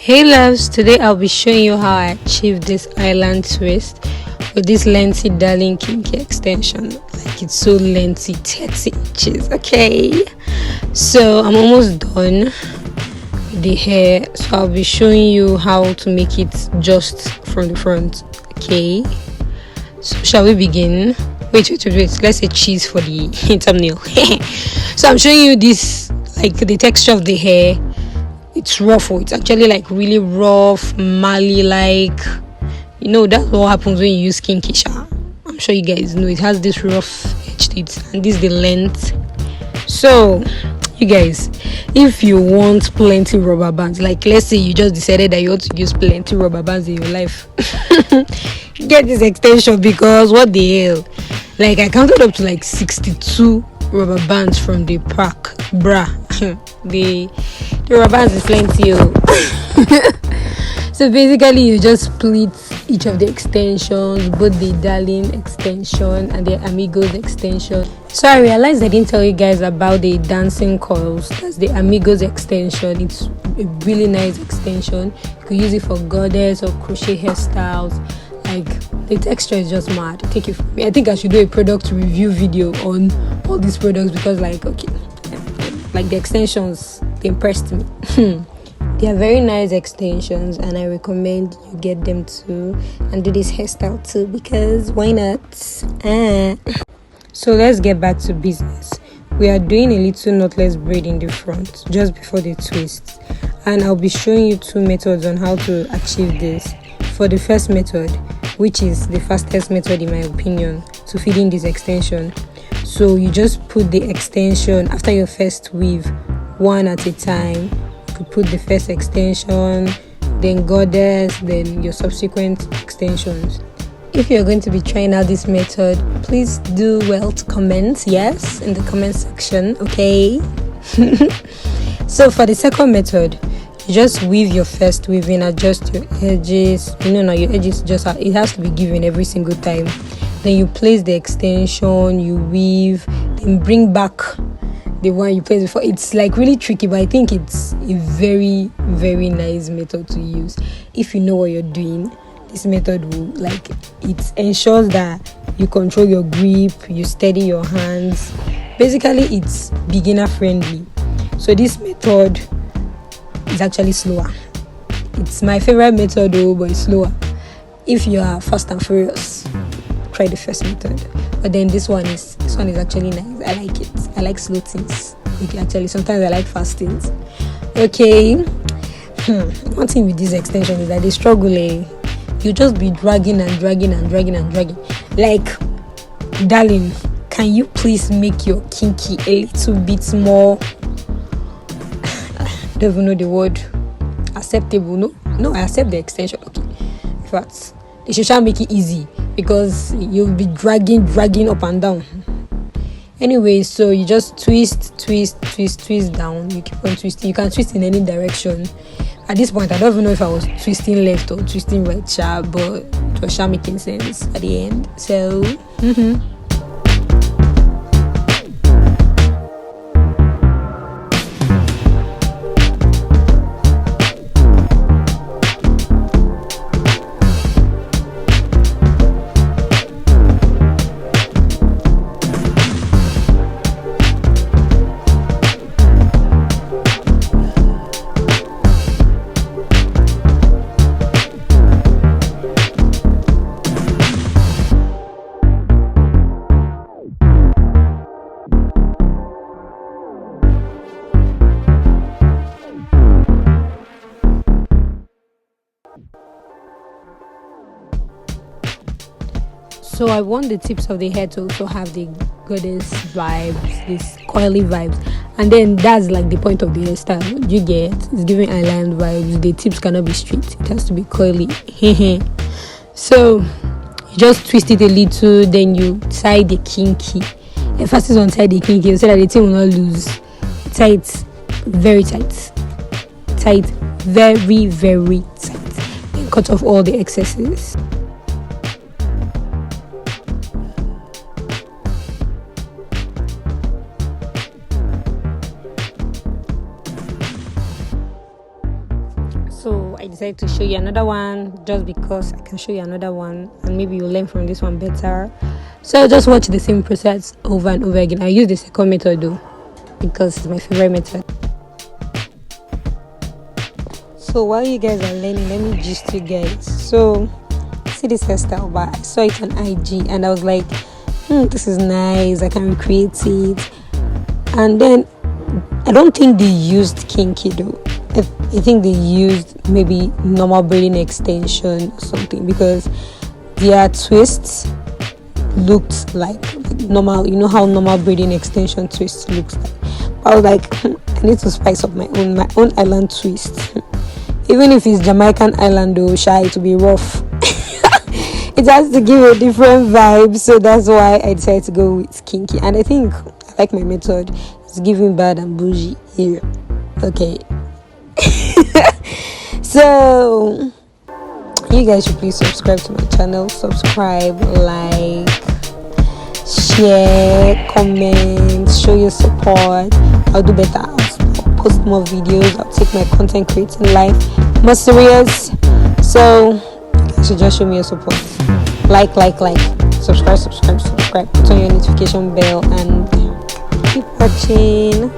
Hey loves, today I'll be showing you how I achieved this island twist with this lengthy Darling Kinky extension. Like, it's so lengthy, 30 inches. Okay, so I'm almost done with the hair, so I'll be showing you how to make it just from the front. Okay, so shall we begin? Wait, let's say cheese for the thumbnail. So I'm showing you this, like the texture of the hair. It's rough. It's actually like really rough, Mali like. You know, that's what happens when you use Kinky. I'm sure you guys know it has this rough edge to it, and this is the length. So you guys, if you want plenty rubber bands, like let's say you just decided that you want to use plenty rubber bands in your life, get this extension, because what the hell, like I counted up to like 62 rubber bands from the pack, bruh. the rubber bands is plenty. So basically you just split each of the extensions, both the Darling extension and the Amigos extension. So I realized I didn't tell you guys about the dancing coils. That's the Amigos extension. It's a really nice extension. You could use it for goddess or crochet hairstyles. Like, the texture is just mad. Take it from me. I think I should do a product review video on all these products, because like, okay, like the extensions, they impressed me. They are very nice extensions, and I recommend you get them too and do this hairstyle too, because why not? So let's get back to business. We are doing a little knotless braid in the front just before the twist, and I'll be showing you two methods on how to achieve this. For the first method, which is the fastest method in my opinion to fit in this extension, so you just put the extension after your first weave one at a time. You could put the first extension, then goddess, then your subsequent extensions. If you're going to be trying out this method, please do well to comment yes in the comment section, okay? So for the second method, you just weave your first weaving, adjust your edges. Now your edges just it has to be given every single time. Then you place the extension, you weave, then bring back the one you placed before. It's like really tricky, but I think it's a very, very nice method to use. If you know what you're doing, this method will, like, it ensures that you control your grip, you steady your hands. Basically, it's beginner friendly. So this method is actually slower. It's my favorite method though, but it's slower. If you are fast and furious, try the first method. But then this one is actually nice. I like it. I like slow things. Okay, actually sometimes I like fast things. Okay. One thing with this extension is that they struggle. You just be dragging and dragging and dragging and dragging. Like, darling, can you please make your kinky a little bit more, I don't even know the word, acceptable? No, I accept the extension. Okay, in fact, they should try and make it easy, because you'll be dragging up and down. Anyway, so you just twist down. You keep on twisting. You can twist in any direction. At this point, I don't even know if I was twisting left or twisting right, but it was making sense at the end. So So I want the tips of the hair to also have the goddess vibes, this coily vibes, and then that's like the point of the hairstyle. You get, it's giving island vibes. The tips cannot be straight; it has to be coily. So you just twist it a little, then you tie the kinky. Emphasis on tie the kinky so that the thing will not loose. Tie it very tight, very, very tight, and cut off all the excesses. So I decided to show you another one just because I can show you another one and maybe you'll learn from this one better. So just watch the same process over and over again. I use the second method though because it's my favorite method. So while you guys are learning, let me gist you guys. So see this hairstyle, but I saw it on IG and I was like, this is nice, I can recreate it. And then I don't think they used kinky though. I think they used maybe normal braiding extension or something, because their twists looked like normal. You know how normal braiding extension twist looks like. I was like, I need to spice up my own island twist. Even if it's Jamaican island though, shy to be rough. It has to give a different vibe, so that's why I decided to go with kinky. And I think I like my method. It's giving bad and bougie here. Okay. So you guys should please subscribe to my channel. Subscribe, like, share, comment, show your support. I'll do better. I'll post more videos. I'll take my content creating life more serious. So you should just show me your support. Like, subscribe, put on your notification bell and keep watching.